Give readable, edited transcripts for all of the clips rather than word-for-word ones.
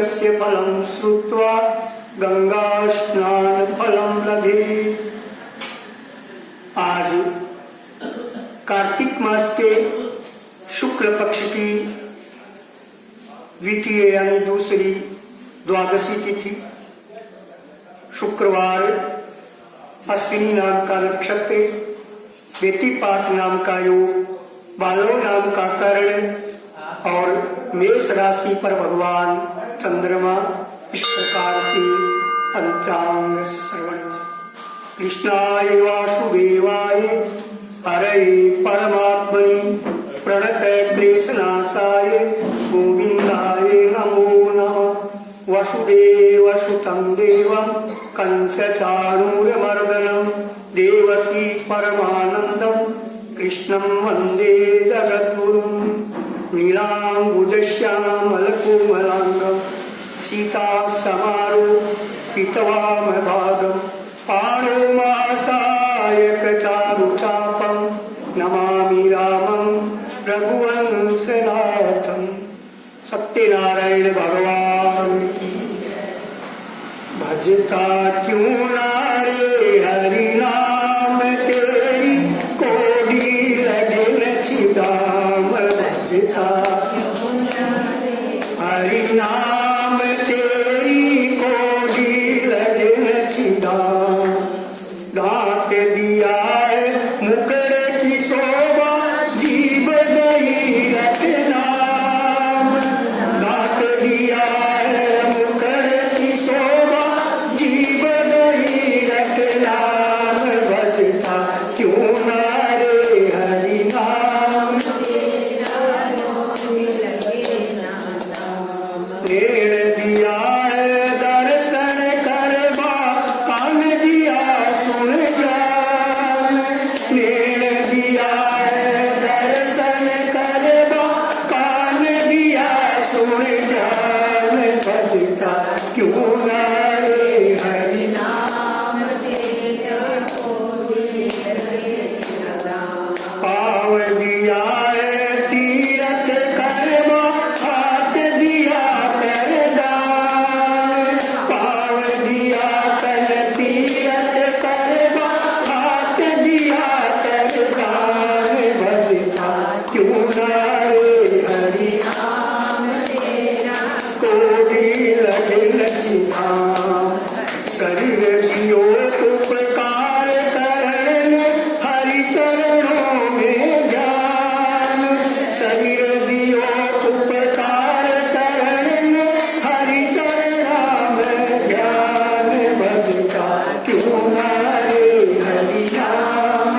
तस्य फलं श्रुत्वा गंगा स्नान फलं लभेत। आज कार्तिक मास के शुक्ल पक्ष की द्वितीय यानी दूसरी द्वादशी तिथि, शुक्रवार, अश्विनी नाम का नक्षत्र, व्यतिपात नाम का योग, बालो नाम का कर्ण और मेष राशि पर भगवान चंद्रमा इस प्रकार से पंचांग श्रवण। कृष्णाय वासुदेवाय हरये परमात्मने प्रणतये क्लेशनाशाय गोविंदाय नमो नमः। वसुदेवसुतं देवं कंसचाणूरमर्दनं देवकी परमानन्दं कृष्णं वन्दे जगद्गुरुं। नीलाम्बुजश्यामलकोमलाङ्गं सीतासमारोपितवामभागं पाणोमासायकचारुचापं नमामि रामं रघुवंशनाथं। सत्यनारायण भगवान की भजता क्यों नारे हरि नाम तेरी कोडी लगे नचिदाम। भजता हरि नाम तेरी कोडी लगे नचिदाम। दांत दिया है मुकरे की शोभा जीव गई रटना। दांत दिया है मुकरे की शोभा जीव गई रटना। भजता क्यों नारे हरि नाम प्रेण दिया है दर्शन करवा कान दिया सुन ज्ञान। प्रेण दिया है दर्शन करवा कान दिया सुन ज्ञान। भजता क्यों नारे हरि पाव दिया है तीरथ करवा हाथ दिया कर दान। पाव दिया कल तीरथ करवा हाथ दिया कर दान। भजता क्यों नारे हरि कोडी लगे नचिधाम। शरीर दियो उपकार करण हरि चरणों में ध्यान। शरीर दियो उपकार करण हरि चरणों में ध्यान। भजता क्यों नारे हरि नाम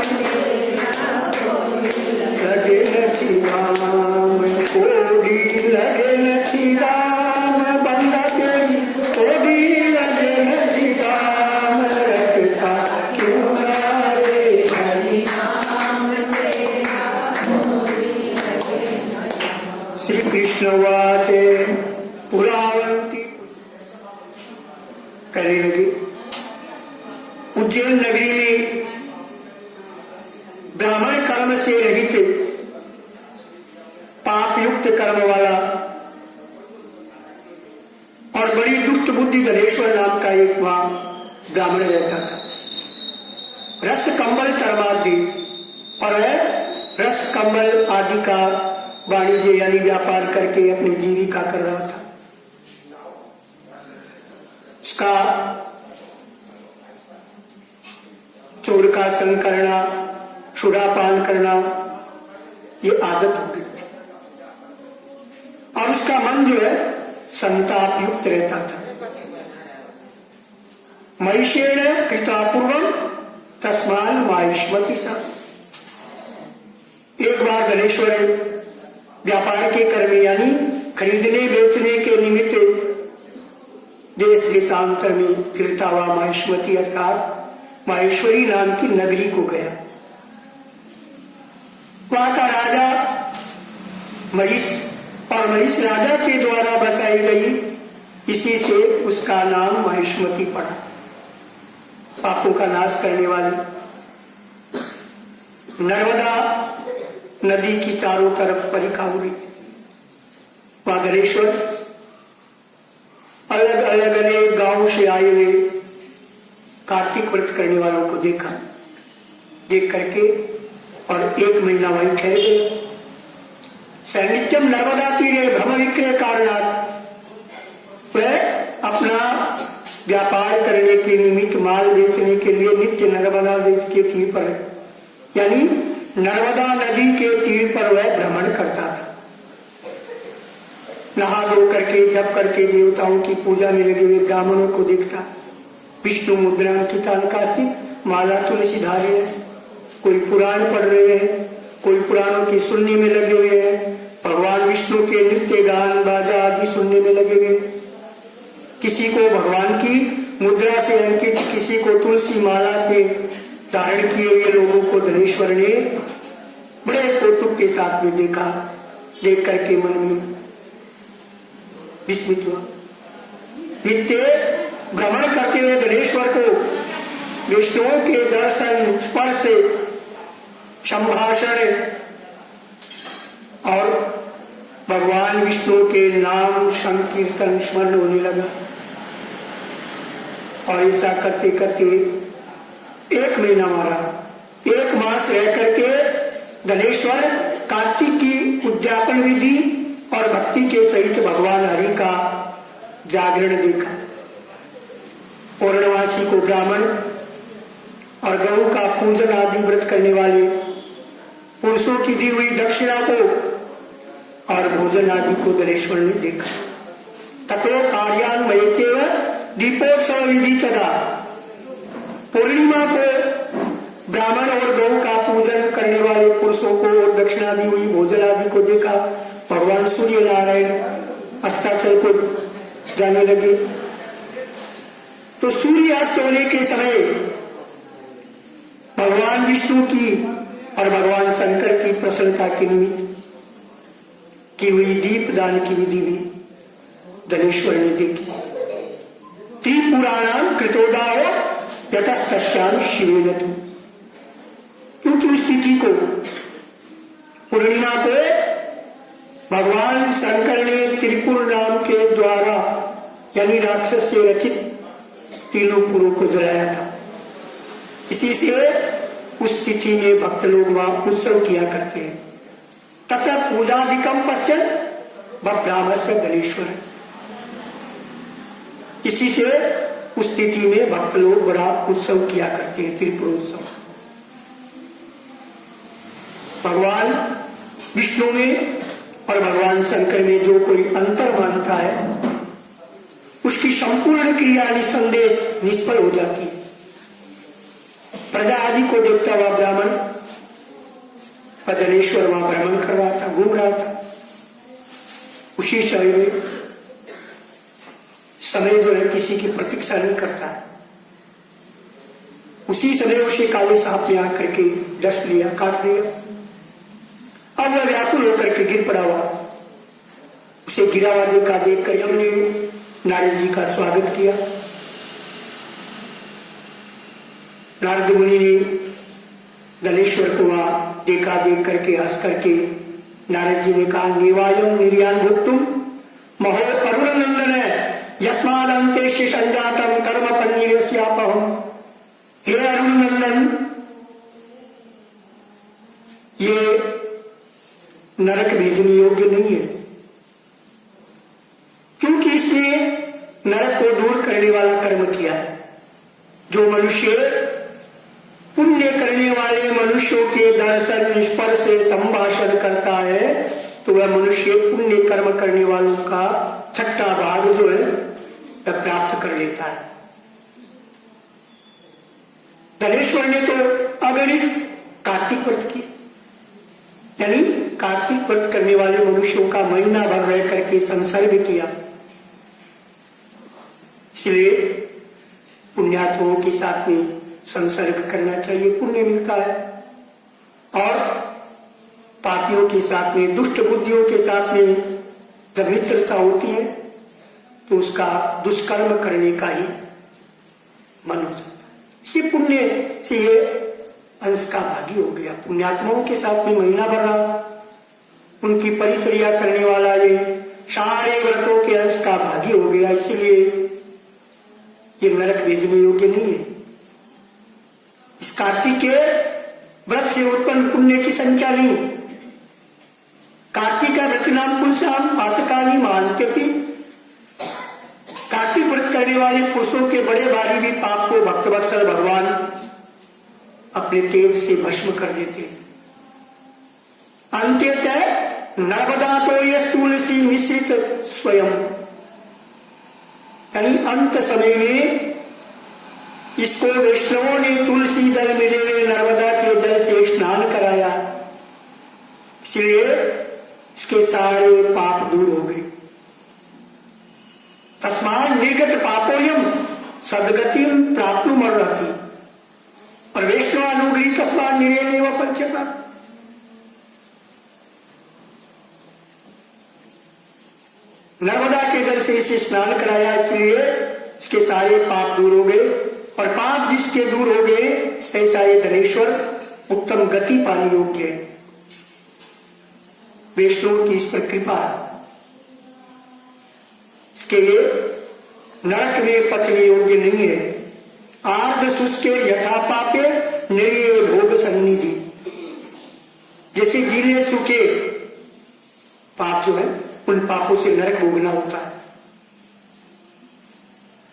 लगे नचिधाम। कोडी लगे नचिधाम बंदा तेरी कोडी लगे नचिधाम। रटता क्यों नारे हरि श्री कृष्ण वाचे पुरावंती कहने लगे, उज्जैन नगरी में ब्राह्मण कर्म से रहित पाप युक्त कर्म वाला और बड़ी दुष्ट बुद्धि धनेश्वर नाम का एक वहां ब्राह्मण रहता था। रस कंबल चर्मादि और वह रस कंबल आदि का वाणिज्य यानी व्यापार करके अपनी जीविका कर रहा था। उसका चोर का संग करना, सुरापान करना ये आदत हो गई थी और उसका मन जो है संताप युक्त रहता था। महिषेण कृतापूर्वम तस्मान मायुष्मति सा। एक बार धनेश्वर व्यापार के कर्म यानी खरीदने बेचने के निमित्त देश देशांतर में फिरता हुआ माहेश्वती अर्थात माहेश्वरी नाम की नगरी को गया। वहां का राजा महिष और महिष राजा के द्वारा बसाई गई, इसी से उसका नाम माहेश्वती पड़ा। पापों का नाश करने वाली नर्मदा नदी की चारों तरफ परिखा हो रही थी। वहां गणेश्वर अलग अलग अनेक गांव से आए हुए कार्तिक व्रत करने वालों को देखा। देख करके और 1 महीना वहीं ठहर गए। सैनित्यम नर्मदा तीरे भ्रम विक्रय कारणात् वह अपना व्यापार करने के निमित्त माल बेचने के लिए नित्य नर्मदा नदी के तीर पर, यानी नर्मदा नदी के तीर पर वह भ्रमण करता था। नहा धो करके जप करके देवताओं की पूजा में लगे हुए ब्राह्मणों को देखता। विष्णु मुद्रा अंकिता कास्तिक माला तुलसी धारे हैं, कोई पुराण पढ़ रहे हैं, कोई पुराणों की सुनने में लगे हुए हैं, भगवान विष्णु के नृत्य गान बाजा आदि सुनने में लगे हुए। किसी को भगवान की मुद्रा से अंकित, किसी को तुलसी माला से धारण किए हुए लोगों को धनेश्वर ने बड़े कौतुक के साथ में देखा। देख करके मन में विस्मित हुआ। नित्य भ्रमण करते हुए धनेश्वर को विष्णुओं के दर्शन, स्पर्श, संभाषण और भगवान विष्णु के नाम संकीर्तन स्मरण होने लगा। और ऐसा करते करते 1 महीना मारा। 1 मास रह करके धनेश्वर कार्तिक की उद्यापन विधि और भक्ति के सहित भगवान हरि का जागरण देखा। पौर्णमासी को ब्राह्मण और गौ का पूजन आदि व्रत करने वाले पुरुषों की दी हुई दक्षिणा को और भोजन आदि को धनेश्वर ने देखा। ततो कार्यान्वयेचैव दीपोत्सव विधि तदा। पूर्णिमा को ब्राह्मण और गौ का पूजन करने वाले पुरुषों को और दक्षिणा दी हुई भोजन आदि को देखा। भगवान सूर्य नारायण अस्ताचल को जाने लगे। तो सूर्य अस्त होने के समय भगवान विष्णु की और भगवान शंकर की प्रसन्नता के निमित्त की हुई दीपदान की विधि भी धनेश्वर ने देखी। त्रिपुराणाम कृतोदाह यतस्तस्याम शिवेन तु। क्योंकि उस तिथि को, पूर्णिमा को भगवान शंकर ने त्रिपुर नाम के द्वारा यानी राक्षस से रचित तीनों पुरों को जलाया था। इसी से उस तिथि में भक्त लोग वहां उत्सव किया करते हैं। तथा पूजादिकम पश्चात ब्राह्मस्य धनेश्वर। इसी से उस तिथि में भक्त लोग बड़ा उत्सव किया करते हैं, त्रिपुरोत्सव। भगवान विष्णु में और भगवान शंकर में जो कोई अंतर मानता है उसकी संपूर्ण क्रिया निसंदेश निष्फल हो जाती है। प्रजा आदि को देखता हुआ ब्राह्मण धनेश्वर वहां भ्रमण कर रहा था, घूम रहा था। उसी समय जो है किसी की प्रतीक्षा नहीं करता है। उसी समय उसे काले सांप ने आकर के डस लिया, काट दिया। अब वह व्याकुल होकर के गिर पड़ा हुआ। उसे गिरा हुआ देखा। देख कर हमने नारद जी का स्वागत किया। नारद मुनि ने धनेश्वर को वहां देखा। देख करके हंस करके नारद जी ने कहा, नेवायम निर्यान भुक्तुम महो अरुण नंदन यस्मादंते संजातम कर्म पन्नीरस्यापहम। हे अरुण नंदन, ये नरक भेजने योग्य नहीं है, क्योंकि इसने नरक को दूर करने वाला कर्म किया है। जो मनुष्य पुण्य करने वाले मनुष्यों के दर्शन, स्पर्श से संभाषण करता है तो वह मनुष्य पुण्य कर्म करने वालों का 6वां भाग जो है वह प्राप्त कर लेता है। धनेश्वर ने तो अगणित कार्तिक व्रत किया, यानी कार्तिक व्रत करने वाले मनुष्यों का महीना भर रह करके संसर्ग किया। इसलिए पुण्यात्माओं के साथ में संसर्ग करना चाहिए, पुण्य मिलता है। और पापियों के साथ में, दुष्ट बुद्धियों के साथ में जब मित्रता होती है तो उसका दुष्कर्म करने का ही मन हो जाता है। इसी पुण्य से ये अंश का भागी हो गया। पुण्यात्माओं के साथ में महीना भर रहा, उनकी परिचर्या करने वाला ये सारे व्रतों के अंश का भागी हो गया, इसलिए ये नरक भेजने योग्य नहीं है। इस कार्तिक के व्रत से उत्पन्न पुण्य की संख्या नहीं। कार्तिक व्रत नाम पुरुषाम पातकानी मानत्यपि। कार्तिक व्रत करने वाले पुरुषों के बड़े भारी भी पाप को भक्तवत्सल भगवान अपने तेज से भस्म कर देते। अंत्यतः नर्मदा तो ये तुलसी मिश्रित स्वयं, यानी अंत समय में इसको वैष्णवों ने तुलसी दल मिले हुए नर्मदा के जल से स्नान कराया, इसलिए इसके सारे पाप दूर हो गए। तस्मात् निर्गत पापोयम सदगतिम प्राप्नुमर्हति। और वैष्णवानुग्रही तस्मात् निरेनेव पंचता। नर्मदा के जल से इसे स्नान कराया, इसलिए इसके सारे पाप दूर हो गए। और पाप जिसके दूर हो गए, ऐसा ये धनेश्वर उत्तम गति पाने योग्य है। वैष्णव की इस पर कृपा है, इसके लिए नरक में पचने योग्य नहीं है। आर्ध शुष्के यथा पापे निरीय भोग सन्निधि। जैसे गीले सूखे पाप जो है, उन पापों से नरक भोगना होता है,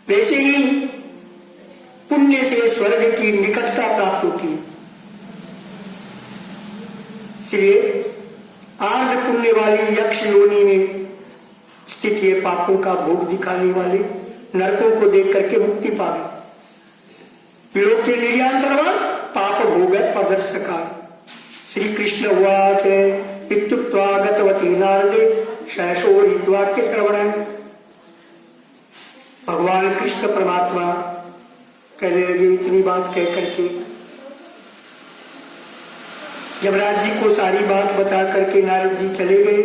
वैसे ही पुण्य से स्वर्ग की निकटता प्राप्त होती है। इसलिए आर्ध पुण्य वाली यक्ष योनि में स्थित ये पापों का भोग दिखाने वाले नरकों को देख करके मुक्ति पावे। विलोक के निर्यान सर्वा पाप भोग प्रदर्शका। श्री कृष्ण उवाच इत्युक्त्वा गतवती नारदे शैशोरिद्वाक्य श्रवण। भगवान कृष्ण परमात्मा कहने लगे, इतनी बात कह करके यमराज जी को सारी बात बता करके नारद जी चले गए।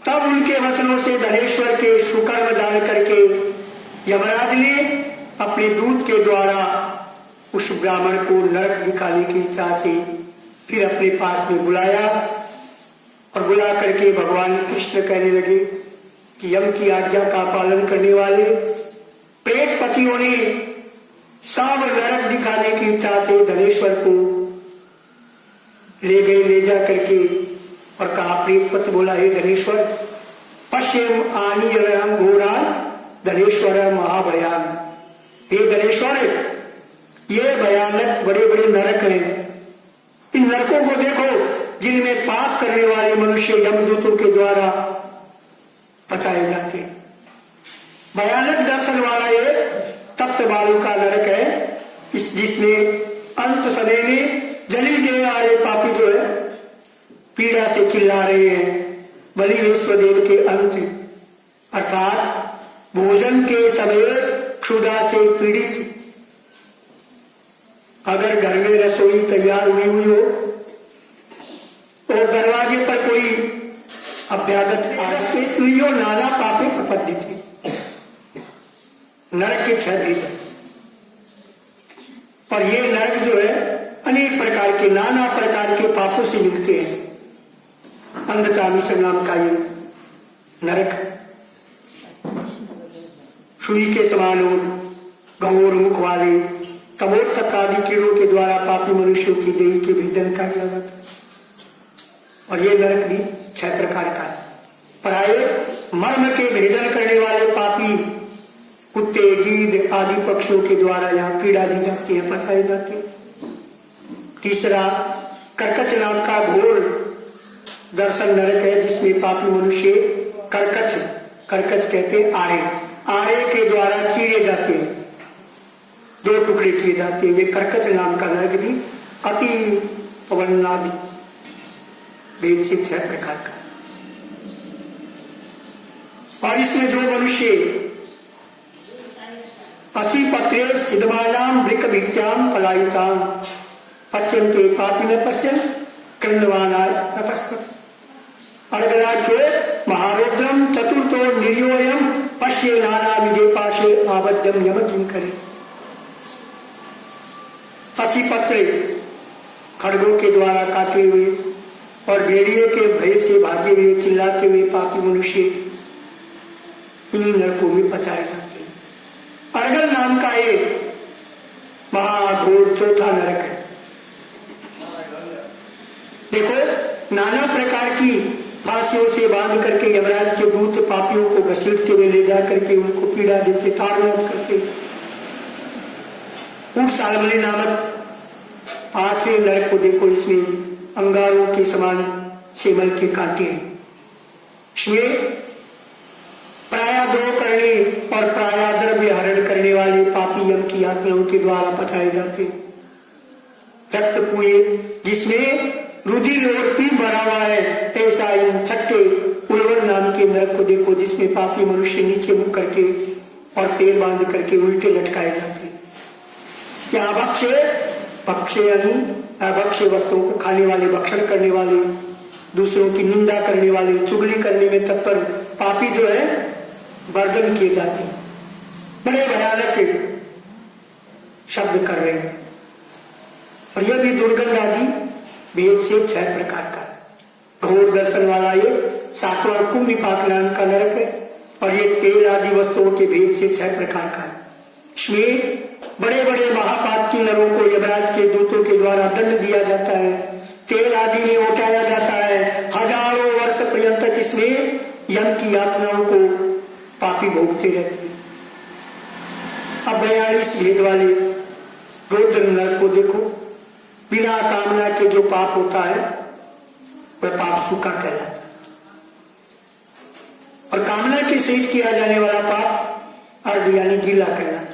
तब उनके वचनों से धनेश्वर के सुकर्म जान करके यमराज ने अपने दूत के द्वारा उस ब्राह्मण को नरक दिखाने की इच्छा से फिर अपने पास में बुलाया। और बुला करके भगवान कृष्ण कहने लगे कि यम की आज्ञा का पालन करने वाले प्रेत पतियों ने सब नरक दिखाने की इच्छा से धनेश्वर को ले गए। ले जा करके और कहा, प्रेत पति बोला, हे धनेश्वर, पश्चिम आनीयम घोरान धनेश्वर महाभयान। हे धनेश्वर, ये भयानक बड़े बड़े नरक हैं। इन नरकों को देखो जिनमें पाप करने वाले मनुष्य यमदूतों के द्वारा पचाए जाते हैं। भयानक दर्शन वाला ये तप्त बालू का नरक है, जिसमें अंत समय में जली दे आए पापी जो है पीड़ा से चिल्ला रहे हैं, बलि विश्वदेव के अंत, अर्थात भोजन के समय क्षुधा से पीड़ित। अगर घर में रसोई तैयार हुई हो और दरवाजे पर कोई अभ्यागत स्त्रियों नाना पापे प्रपद्यते। नरक के 6 भेद है, और ये नरक जो है अनेक प्रकार के नाना प्रकार के पापों से मिलते हैं। अंधकामिश्र नाम का ये नरक सुई के समान और घोर मुख वाले कमोत्तक आदि कीड़ों के द्वारा पापी मनुष्यों की देही के भेदन का किया जाता है। और ये नरक भी 6 प्रकार का है। पराये मर्म के भेदन करने वाले पापी कुत्ते, गीद आदि पक्षियों के द्वारा यहाँ पीड़ा दी जाती है, पचाए जाते हैं। तीसरा कर्कच नाम का घोर दर्शन नरक है, जिसमें पापी मनुष्य कर्कच कहते हैं आरे के द्वारा चीरे जाते हैं, 2 टुकड़े किए जाते हैं। ये कर्कच नाम का नरक भी अति पवनादि वेद से 6 प्रकार का। और इसमें जो मनुष्य असी पत्रे सिद्धमानाम वृक भित्याम पलायिताम पच्यन्ते पापी न पश्यन कृण्डवानाय ततस्पति। अर्गराज्यो महारुद्रम चतुर्थो निर्योयम पश्ये नाना विधे पाशे आबद्धम यम किंकरे। असी पत्रे खड़गों के द्वारा काटे हुए और भेड़िए के भय से भागे हुए चिल्लाते हुए पापी मनुष्य इन्हीं नरकों में पचाए जाते हैं। अर्गल नाम का एक महाघोर चौथा नरक है। देखो, नाना प्रकार की फांसियों से बांध करके यमराज के दूत पापियों को घसीटते हुए ले जा करके उनको पीड़ा देते, ताड़नाद करते। ऊंट सालमली नामक पांचवें नरक को देखो, इसमें अंगारों के समान सेमल के कांटे हैं। इसमें प्रायाद्रोह करने और प्रायाद्रव्य हरण करने वाले पापी यम की यातनाओं के द्वारा पचाए जाते। रक्त कुएं जिसमें रुधिर और पीप भरा हुआ है, ऐसा इन छठे उलवर नाम के नरक को देखो, जिसमें पापी मनुष्य नीचे मुख करके और पैर बांध करके उल्टे लटकाए जाते। यहाँ भक्ष्य यानी अभक्ष्य वस्तुओं को खाने वाले, भक्षण करने वाले, दूसरों की निंदा करने वाले, चुगली करने में तत्पर पापी जो है वर्जन किए जाते हैं। बड़े भयानक शब्द कर रहे हैं। और यह भी दुर्गंध आदि भेद से 6 प्रकार का है। घोर दर्शन वाला ये 7वां कुंभिपाक नाम का नरक है। और ये तेल आदि वस्तुओं के भेद से 6 प्रकार का है। इसमें बड़े बड़े महापाप की नरों को यमराज के दूतों के द्वारा दंड दिया जाता है, तेल आदि में उठाया जाता है। हजारों वर्ष पर्यंत इसमें यम की यातनाओं को पापी भोगते रहते हैं। अब 42 भेद वाले रौद्र नरक को देखो। बिना कामना के जो पाप होता है वह पाप सूखा कहलाता है, और कामना के सहित किया जाने वाला पाप अर्ध यानी गीला कहलाता है।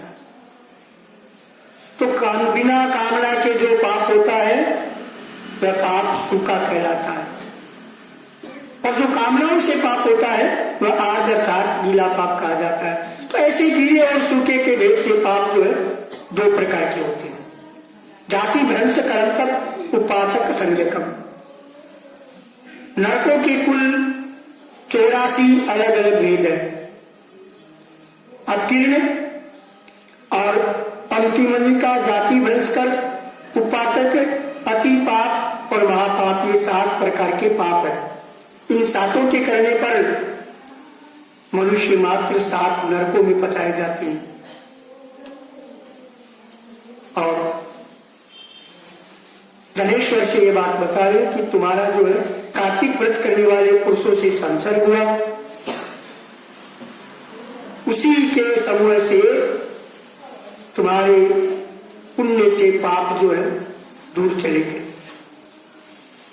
तो बिना कामना के जो पाप होता है वह पाप सूखा कहलाता है, और जो कामनाओं से पाप होता है वह आर्द्र अर्थात गीला पाप कहा जाता है। तो ऐसे गीले और सूखे के भेद से पाप जो है 2 प्रकार के होते हैं। जाति भ्रंश करंतक उपातक संज्ञकम। नरकों के कुल 84 अलग अलग भेद है। अतीर्ण और पंक्तिमलिका, जाति भ्रंश कर, उपातक, अति पाप और महापाप, ये 7 प्रकार के पाप है। इन 7 के करने पर मनुष्य मात्र 7 नरकों में पचाए जाते हैं। और धनेश्वर से ये बात बता रहे कि तुम्हारा जो है कार्तिक व्रत करने वाले पुरुषों से संसर्ग हुआ, उसी के समूह से तुम्हारे पुण्य से पाप जो है दूर चले गए।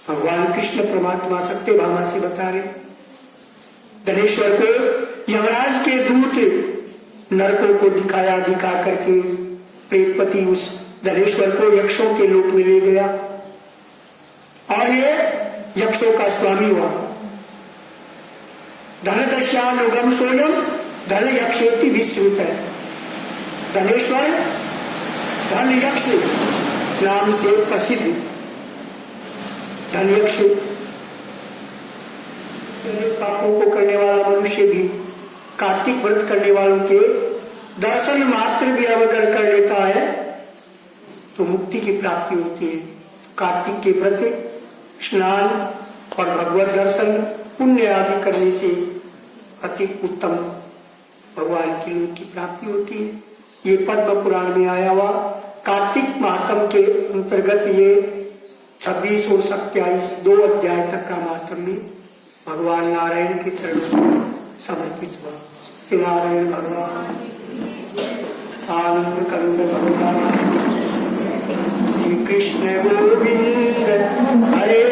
भगवान कृष्ण परमात्मा सत्य भामा से बता रहे, धनेश्वर को यमराज के दूत नरकों को दिखा करके प्रेतपति उस धनेश्वर को यक्षों के लोक में ले गया, और ये यक्षों का स्वामी हुआ। धन दस्यानुगम सोयम धन यक्षेति विश्रुत है। धनेश्वर धन यक्ष नाम से प्रसिद्ध धन यक्ष। पापों को करने वाला मनुष्य भी कार्तिक व्रत करने वालों के दर्शन मात्र भी अवगर कर लेता है तो मुक्ति की प्राप्ति होती है। कार्तिक के व्रत, स्नान और भगवत दर्शन, पुण्य आदि करने से अति उत्तम भगवान की लोक की प्राप्ति होती है। ये पद्म पुराण में आया हुआ कार्तिक महात्म के अंतर्गत ये 26 और 27 2 अध्याय तक का महात्म्य भगवान नारायण के चरणों में समर्पित हुआ। सत्यनारायण भगवान, आनंद कंद भगवान, श्री कृष्ण गोविंद हरे